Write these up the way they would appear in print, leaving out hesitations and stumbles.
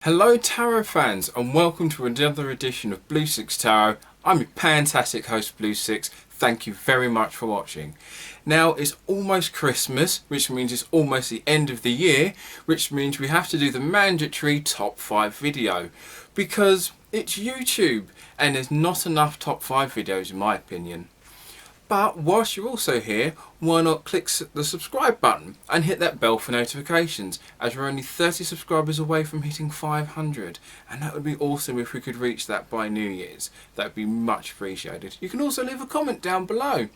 Hello Tarot fans and welcome to another edition of Blue Six Tarot. I'm your fantastic host Blue Six. Thank you very much for watching. Now it's almost Christmas, which means it's almost the end of the year, which means we have to do the mandatory top 5 video because it's YouTube and there's not enough top 5 videos in my opinion. But whilst you're also here, why not click the subscribe button and hit that bell for notifications, as we're only 30 subscribers away from hitting 500, and that would be awesome if we could reach that by New Year's. That would be much appreciated. You can also leave a comment down below.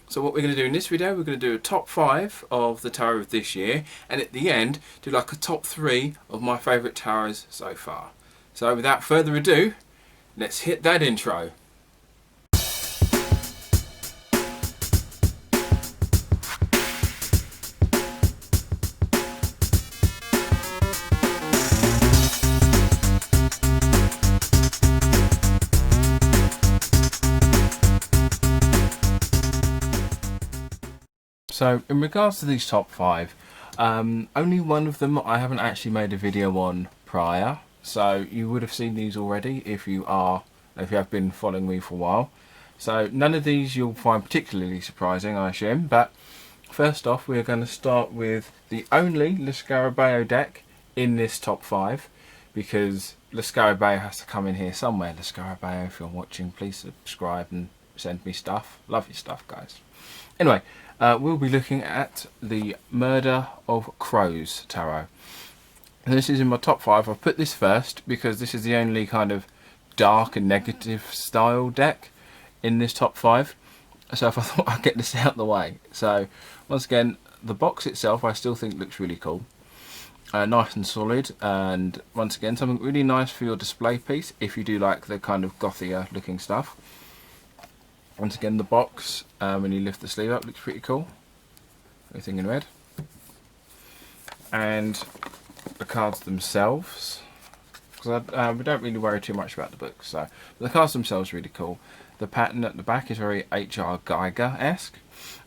So what we're going to do in this video, we're going to do a top 5 of the tarot of this year, and at the end do like a top 3 of my favourite tarots so far. So without further ado, let's hit that intro. So in regards to these top 5, only one of them I haven't actually made a video on prior, so you would have seen these already if you have been following me for a while. So none of these you'll find particularly surprising, I assume, but first off we're going to start with the only Scarabeo deck in this top 5, because Scarabeo has to come in here somewhere. Scarabeo, if you're watching, please subscribe and send me stuff. Love your stuff, guys. Anyway, we'll be looking at the Murder of Crows tarot. And this is in my top 5. I've put this first because this is the only kind of dark and negative style deck in this top 5. So if I thought I'd get this out of the way. So once again, the box itself I still think looks really cool. Nice and solid, and once again something really nice for your display piece if you do like the kind of gothier looking stuff. Once again, the box, when you lift the sleeve up, looks pretty cool. Everything in red. And the cards themselves, because we don't really worry too much about the books. So the cards themselves are really cool. The pattern at the back is very H.R. Geiger-esque.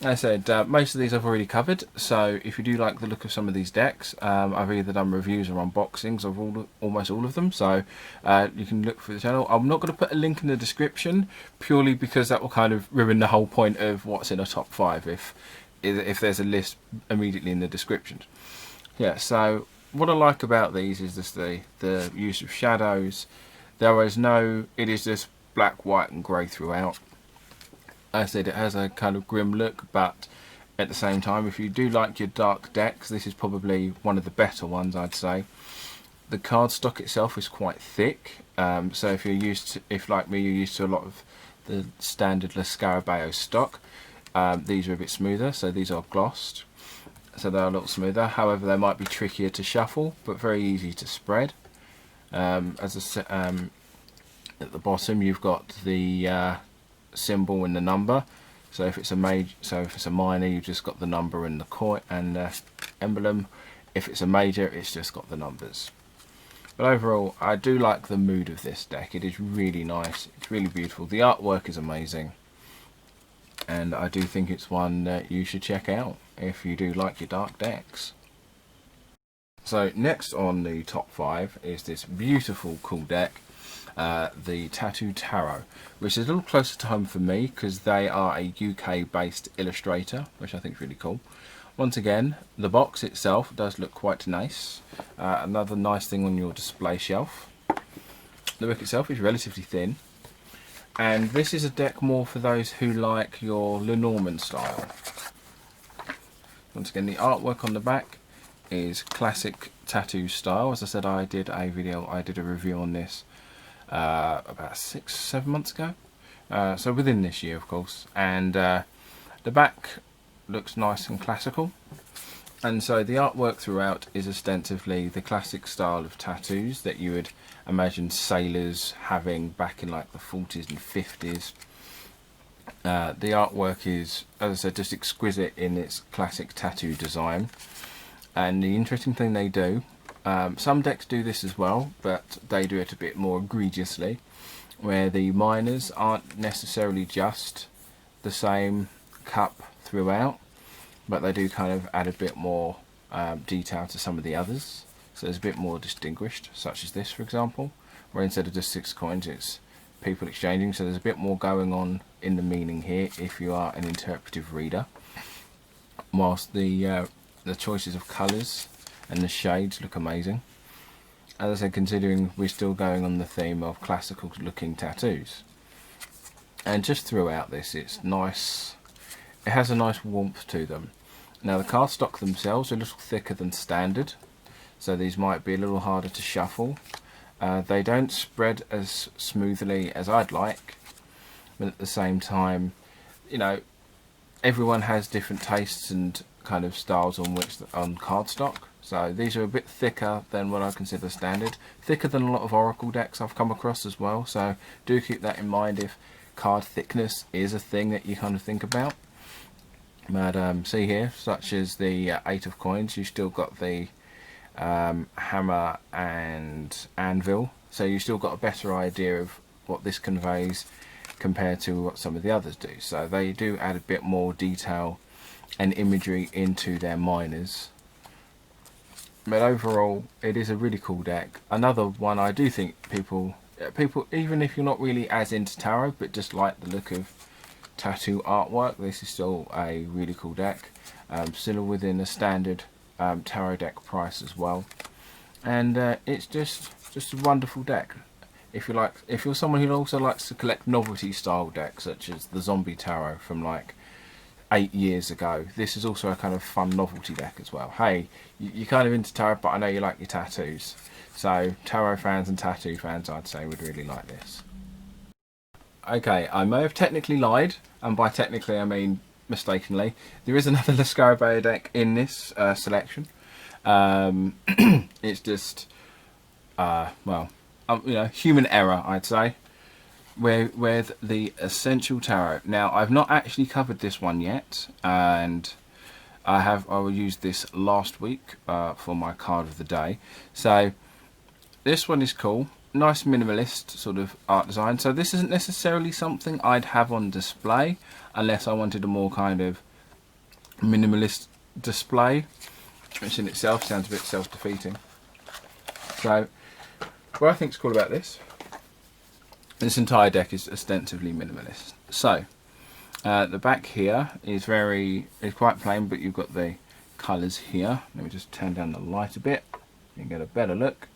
As I said, most of these I've already covered, so if you do like the look of some of these decks, I've either done reviews or unboxings of almost all of them, so you can look for the channel. I'm not going to put a link in the description, purely because that will kind of ruin the whole point of what's in a top 5 if there's a list immediately in the description. Yeah, so what I like about these is just the use of shadows. It is just black, white and grey throughout. As I said, it has a kind of grim look, but at the same time, if you do like your dark decks, this is probably one of the better ones, I'd say. The cardstock itself is quite thick, so if like me you're used to a lot of the standard Scarabeo stock, these are a bit smoother, so these are glossed, so they're a little smoother. However, they might be trickier to shuffle, but very easy to spread. At the bottom you've got the symbol and the number, so if it's a minor you've just got the number and the coin and the emblem. If it's a major, it's just got the numbers. But overall I do like the mood of this deck. It is really nice, it's really beautiful, the artwork is amazing, and I do think it's one that you should check out if you do like your dark decks. So next on the top 5 is this beautiful cool deck, the Tattoo Tarot, which is a little closer to home for me because they are a UK based illustrator, which I think is really cool. Once again, the box itself does look quite nice, another nice thing on your display shelf. The book itself is relatively thin, and this is a deck more for those who like your Lenormand style. Once again, the artwork on the back is classic tattoo style. As I said, I did a review on this about 6-7 months ago, so within this year of course, and the back looks nice and classical, and so the artwork throughout is ostensibly the classic style of tattoos that you would imagine sailors having back in like the 40s and 50s. The artwork is, as I said, just exquisite in its classic tattoo design, and the interesting thing they do, some decks do this as well, but they do it a bit more egregiously, where the minors aren't necessarily just the same cup throughout, but they do kind of add a bit more detail to some of the others. so it's a bit more distinguished, such as this for example, where instead of just 6 coins it's people exchanging, so there's a bit more going on in the meaning here if you are an interpretive reader. Whilst the choices of colours and the shades look amazing. As I said, considering we're still going on the theme of classical looking tattoos. And just throughout this, it's nice. It has a nice warmth to them. Now the cardstock themselves are a little thicker than standard, so these might be a little harder to shuffle. They don't spread as smoothly as I'd like, but at the same time, you know, everyone has different tastes and kind of styles on cardstock. So these are a bit thicker than what I consider standard, thicker than a lot of Oracle decks I've come across as well, so do keep that in mind if card thickness is a thing that you kind of think about. But see here, such as the 8 of coins, you still got the hammer and anvil, so you still got a better idea of what this conveys compared to what some of the others do. So they do add a bit more detail and imagery into their miners. But overall, it is a really cool deck. Another one I do think people, even if you're not really as into tarot, but just like the look of tattoo artwork, this is still a really cool deck. Still within a standard tarot deck price as well. And it's just a wonderful deck. If you're someone who also likes to collect novelty style decks, such as the Zombie Tarot from like 8 years ago, this is also a kind of fun novelty deck as well. Hey, you're kind of into tarot, but I know you like your tattoos, so tarot fans and tattoo fans, I'd say, would really like this. Okay, I may have technically lied, and by technically I mean mistakenly. There is another Lascarabaeo deck in this selection. It's just well, you know, human error, I'd say. With the Essential Tarot. Now, I've not actually covered this one yet, and I will use this last week for my card of the day. So this one is cool, nice minimalist sort of art design. So this isn't necessarily something I'd have on display unless I wanted a more kind of minimalist display, which in itself sounds a bit self-defeating. So what I think is cool about this entire deck is ostensibly minimalist. So the back here is quite plain, but you've got the colours here. Let me just turn down the light a bit. You can get a better look.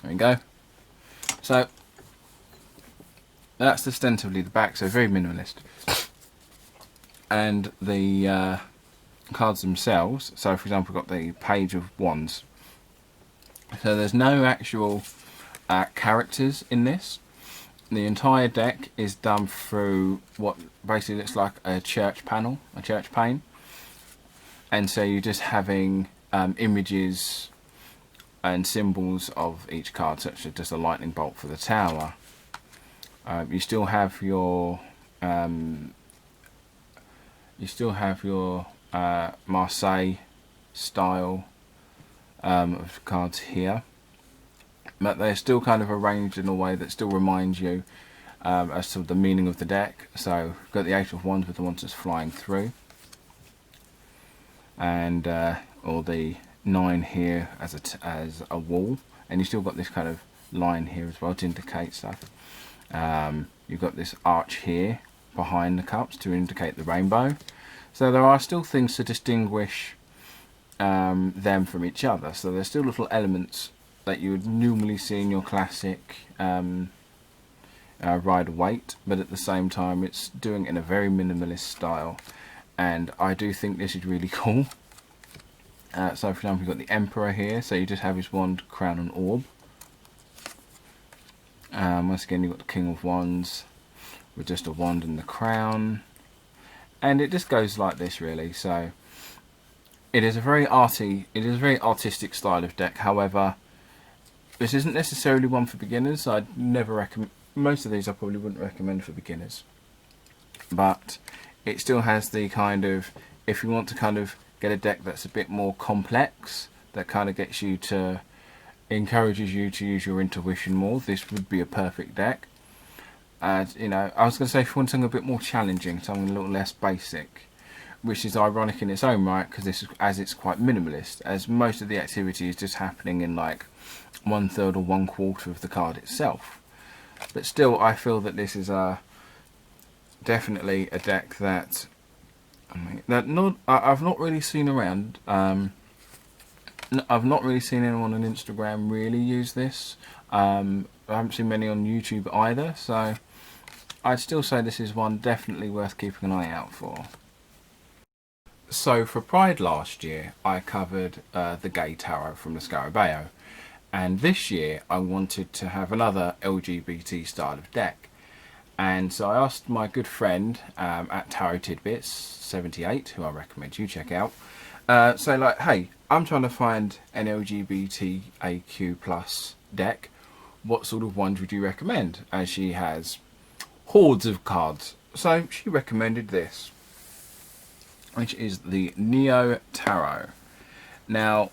There we go. So that's ostensibly the back, so very minimalist. And the cards themselves, so for example we've got the Page of Wands. So there's no actual characters in this. The entire deck is done through what basically looks like a church panel, a church pane, and so you're just having images and symbols of each card, such as just a lightning bolt for the tower. You still have your Marseille style of cards here, but they're still kind of arranged in a way that still reminds you as to the meaning of the deck. So we've got the 8 of Wands with the ones that's flying through, and or the 9 here as a wall, and you've still got this kind of line here as well to indicate stuff. You've got this arch here behind the cups to indicate the rainbow. So there are still things to distinguish them from each other. So there's still little elements that you would normally see in your classic Rider-Waite, but at the same time it's doing it in a very minimalist style, and I do think this is really cool. So for example, you've got the Emperor here, so you just have his wand, crown and orb. Once again you've got the King of Wands with just a wand and the crown, and it just goes like this really. So it is a very artistic style of deck. However, this isn't necessarily one for beginners. I'd never recommend, most of these I probably wouldn't recommend for beginners, but it still has the kind of, if you want to kind of get a deck that's a bit more complex, that kind of gets you to, encourages you to use your intuition more, this would be a perfect deck. And you know, I was going to say if you want something a bit more challenging, something a little less basic, which is ironic in its own right, because as it's quite minimalist, as most of the activity is just happening in like 1/3 or 1/4 of the card itself. But still, I feel that this is definitely a deck that I've not really seen around. I've not really seen anyone on Instagram really use this. I haven't seen many on YouTube either, so I'd still say this is one definitely worth keeping an eye out for. So for Pride last year, I covered the Gay Tarot from the Scarabeo, and this year I wanted to have another LGBT style of deck. And so I asked my good friend at Tarot Tidbits 78, who I recommend you check out, say like, hey, I'm trying to find an LGBTAQ plus deck. What sort of ones would you recommend? As she has hordes of cards. So she recommended this, which is the Neo Tarot. Now,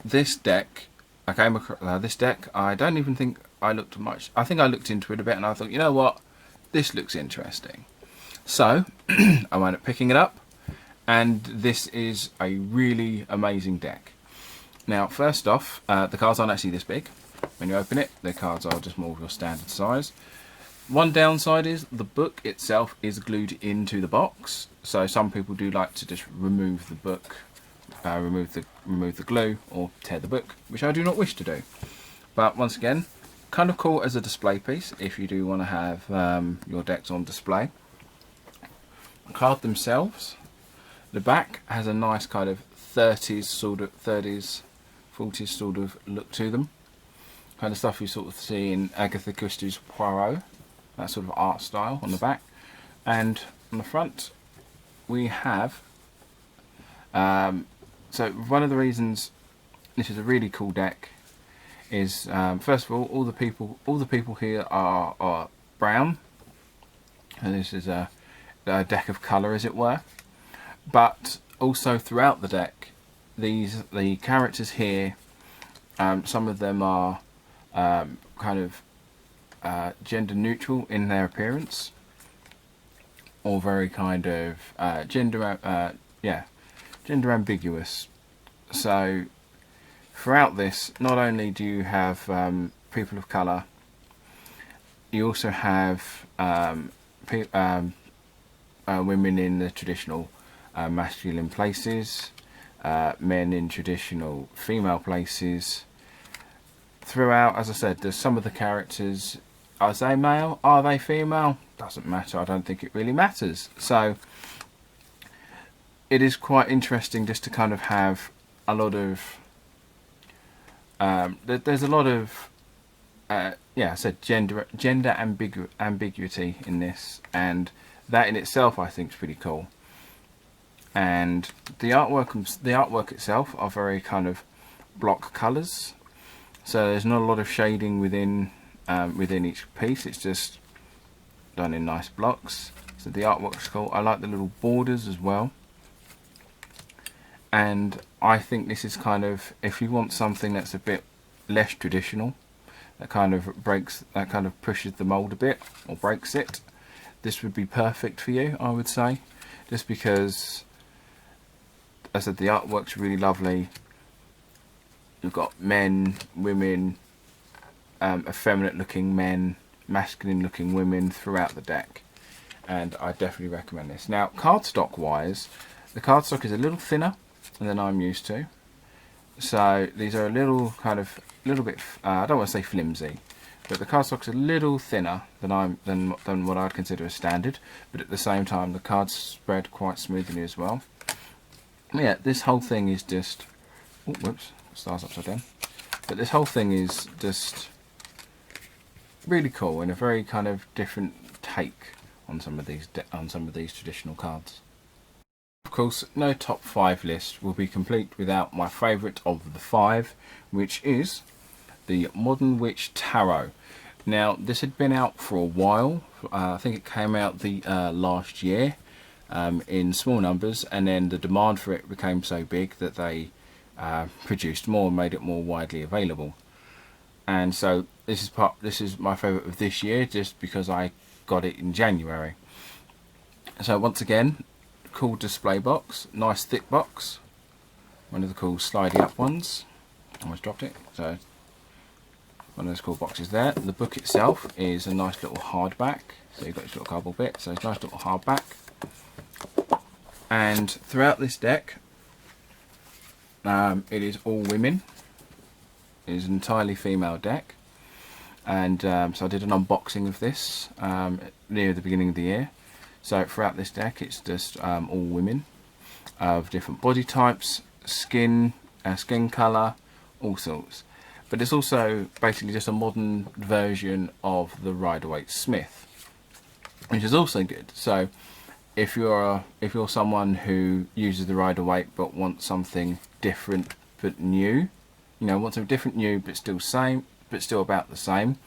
this deck, I came across this deck. I don't even think I looked much. I think I looked into it a bit, and I thought, you know what, this looks interesting. So I wound up picking it up, and this is a really amazing deck. Now, first off, the cards aren't actually this big. When you open it, the cards are just more of your standard size. One downside is the book itself is glued into the box, so some people do like to just remove the book, remove the glue, or tear the book, which I do not wish to do. But once again, kind of cool as a display piece if you do want to have your decks on display. The card themselves, the back has a nice kind of 30s, 40s sort of look to them. Kind of stuff you sort of see in Agatha Christie's Poirot, that sort of art style on the back. And on the front we have, so one of the reasons this is a really cool deck is, first of all the people here are brown, and this is a deck of colour, as it were. But also throughout the deck, the characters here, some of them are kind of gender neutral in their appearance, or very kind of gender ambiguous. So throughout this, not only do you have people of colour, you also have women in the traditional masculine places, men in traditional female places. Throughout, as I said, there's some of the characters, are they male, are they female? Doesn't matter, I don't think it really matters. So it is quite interesting just to kind of have a lot of, there's a lot of, I said gender ambiguity in this, and that in itself I think is pretty cool. And the artwork itself are very kind of block colours. So there's not a lot of shading within each piece. It's just done in nice blocks. So the artwork's cool. I like the little borders as well. And I think this is kind of, if you want something that's a bit less traditional, that kind of pushes the mould a bit, or breaks it, this would be perfect for you, I would say. Just because, as I said, the artwork's really lovely. You've got men, women, effeminate looking men, masculine looking women throughout the deck, and I definitely recommend this. Now, cardstock wise, the cardstock is a little thinner than I'm used to, so these are a little bit, I don't want to say flimsy, but the cardstock's a little thinner than what I'd consider a standard, but at the same time the cards spread quite smoothly as well. Yeah, this whole thing is just, oh, whoops, stars upside down. But this whole thing is just really cool, and a very kind of different take on some of these traditional cards. Of course, no top 5 list will be complete without my favourite of the 5, which is the Modern Witch Tarot. Now, this had been out for a while. I think it came out the last year in small numbers, and then the demand for it became so big that they produced more and made it more widely available. And so this is my favourite of this year, just because I got it in January. So once again, cool display box, nice thick box, one of the cool slidey up ones. Almost dropped it. So one of those cool boxes there. The book itself is a nice little hardback. So you've got your little cardboard bit. So it's a nice little hardback. And throughout this deck, it is all women. It is an entirely female deck. And so I did an unboxing of this near the beginning of the year. So throughout this deck, it's just all women of different body types, skin colour, all sorts. But it's also basically just a modern version of the Rider-Waite Smith, which is also good. So if you're someone who uses the Rider-Waite but wants something different but new, want something different, new but still about the same,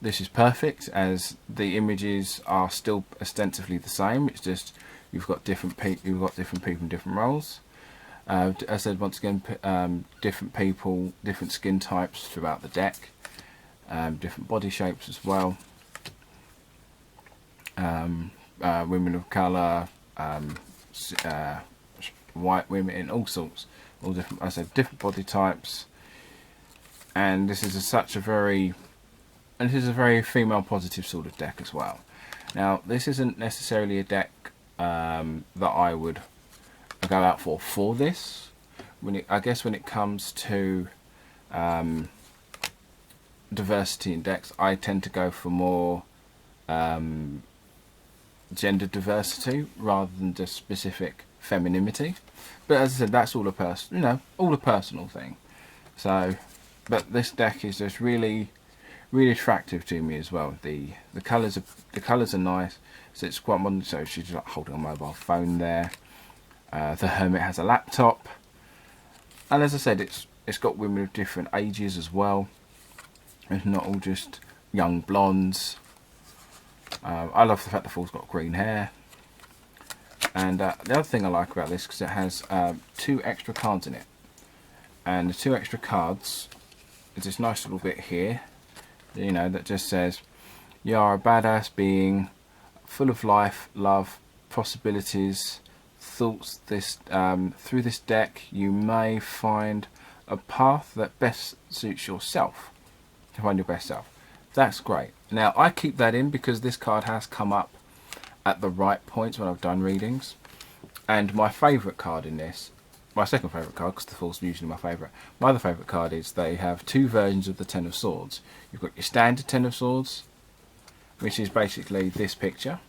this is perfect, as the images are still ostensibly the same. It's just you've got different people in different roles. As I said, once again, different people, different skin types throughout the deck, different body shapes as well. Women of colour, white women, all sorts, all different. As I said, different body types, and this is a very female positive sort of deck as well. Now, this isn't necessarily a deck that I would go out for this. I guess when it comes to diversity in decks, I tend to go for more gender diversity rather than just specific femininity. But as I said, that's all a personal thing. So, but this deck is just really attractive to me as well. The colours are nice. So it's quite modern. So she's like holding a mobile phone there. The Hermit has a laptop, and as I said, it's got women of different ages as well. It's not all just young blondes. I love the fact the fool's got green hair. And the other thing I like about this, because it has 2 extra cards in it, and the 2 extra cards is this nice little bit here, that just says, "You are a badass being, full of life, love, possibilities, thoughts. Through this deck, you may find a path that best suits yourself. To find your best self." That's great. Now, I keep that in because this card has come up at the right points when I've done readings. And my favourite card in this, my second favourite card, because the Fool's usually my favourite, my other favourite card is they have 2 versions of the Ten of Swords. You've got your standard Ten of Swords, which is basically this picture.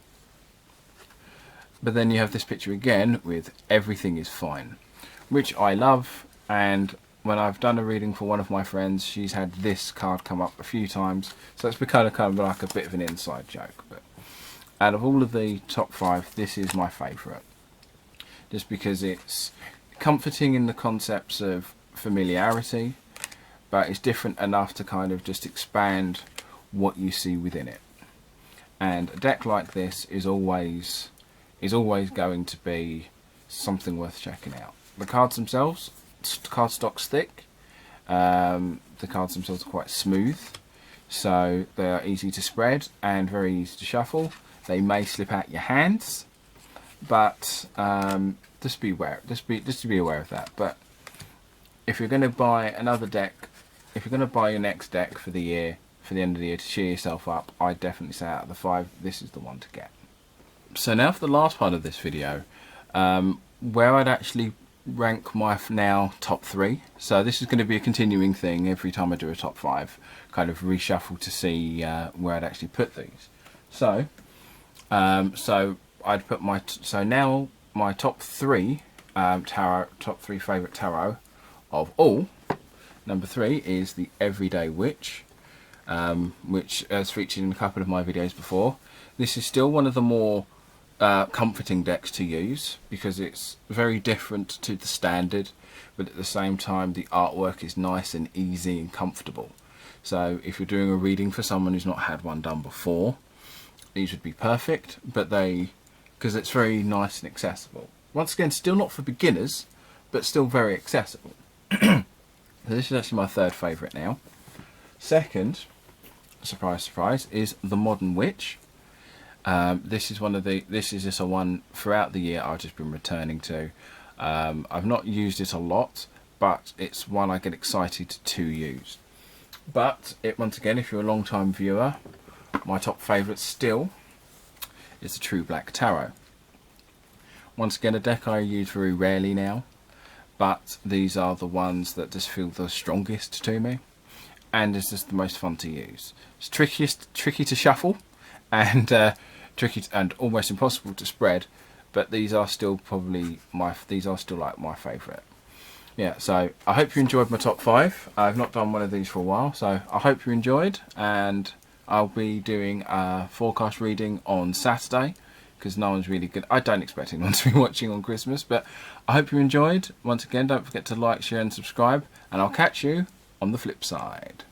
But then you have this picture again with everything is fine, which I love. And when I've done a reading for one of my friends, she's had this card come up a few times. So it's become kind of like a bit of an inside joke. But out of all of the top 5, this is my favourite. Just because it's comforting in the concepts of familiarity, but it's different enough to kind of just expand what you see within it. And a deck like this is always going to be something worth checking out. The cards themselves, cardstock's thick. The cards themselves are quite smooth, so they are easy to spread and very easy to shuffle. They may slip out your hands, but just be aware. Just to be aware of that. But if you're going to buy another deck, if you're going to buy your next deck for the year, for the end of the year, to cheer yourself up, I'd definitely say out of the 5, this is the one to get. So now for the last part of this video, where I'd actually rank my now top 3. So this is going to be a continuing thing every time I do a top 5, kind of reshuffle to see where I'd actually put these. So I'd put now my top 3 tarot, top 3 favourite tarot of all. Number 3 is the Everyday Witch, which has featured in a couple of my videos before. This is still one of the more comforting decks to use because it's very different to the standard, but at the same time the artwork is nice and easy and comfortable. So if you're doing a reading for someone who's not had one done before, these would be perfect, but because it's very nice and accessible. Once again, still not for beginners, but still very accessible. So this is actually my 3rd favourite now. Second, surprise surprise, is the Modern Witch. This is just a one throughout the year I've just been returning to. I've not used it a lot, but it's one I get excited to use. But once again, if you're a long time viewer, my top favourite still is the True Black Tarot. Once again, a deck I use very rarely now, but these are the ones that just feel the strongest to me, and it's just the most fun to use. It's tricky to shuffle, and and almost impossible to spread, but these are still like my favourite. Yeah, so I hope you enjoyed my top 5. I've not done one of these for a while, so I hope you enjoyed, and I'll be doing a forecast reading on Saturday, because no one's really good. I don't expect anyone to be watching on Christmas, but I hope you enjoyed. Once again, don't forget to like, share and subscribe, and I'll catch you on the flip side.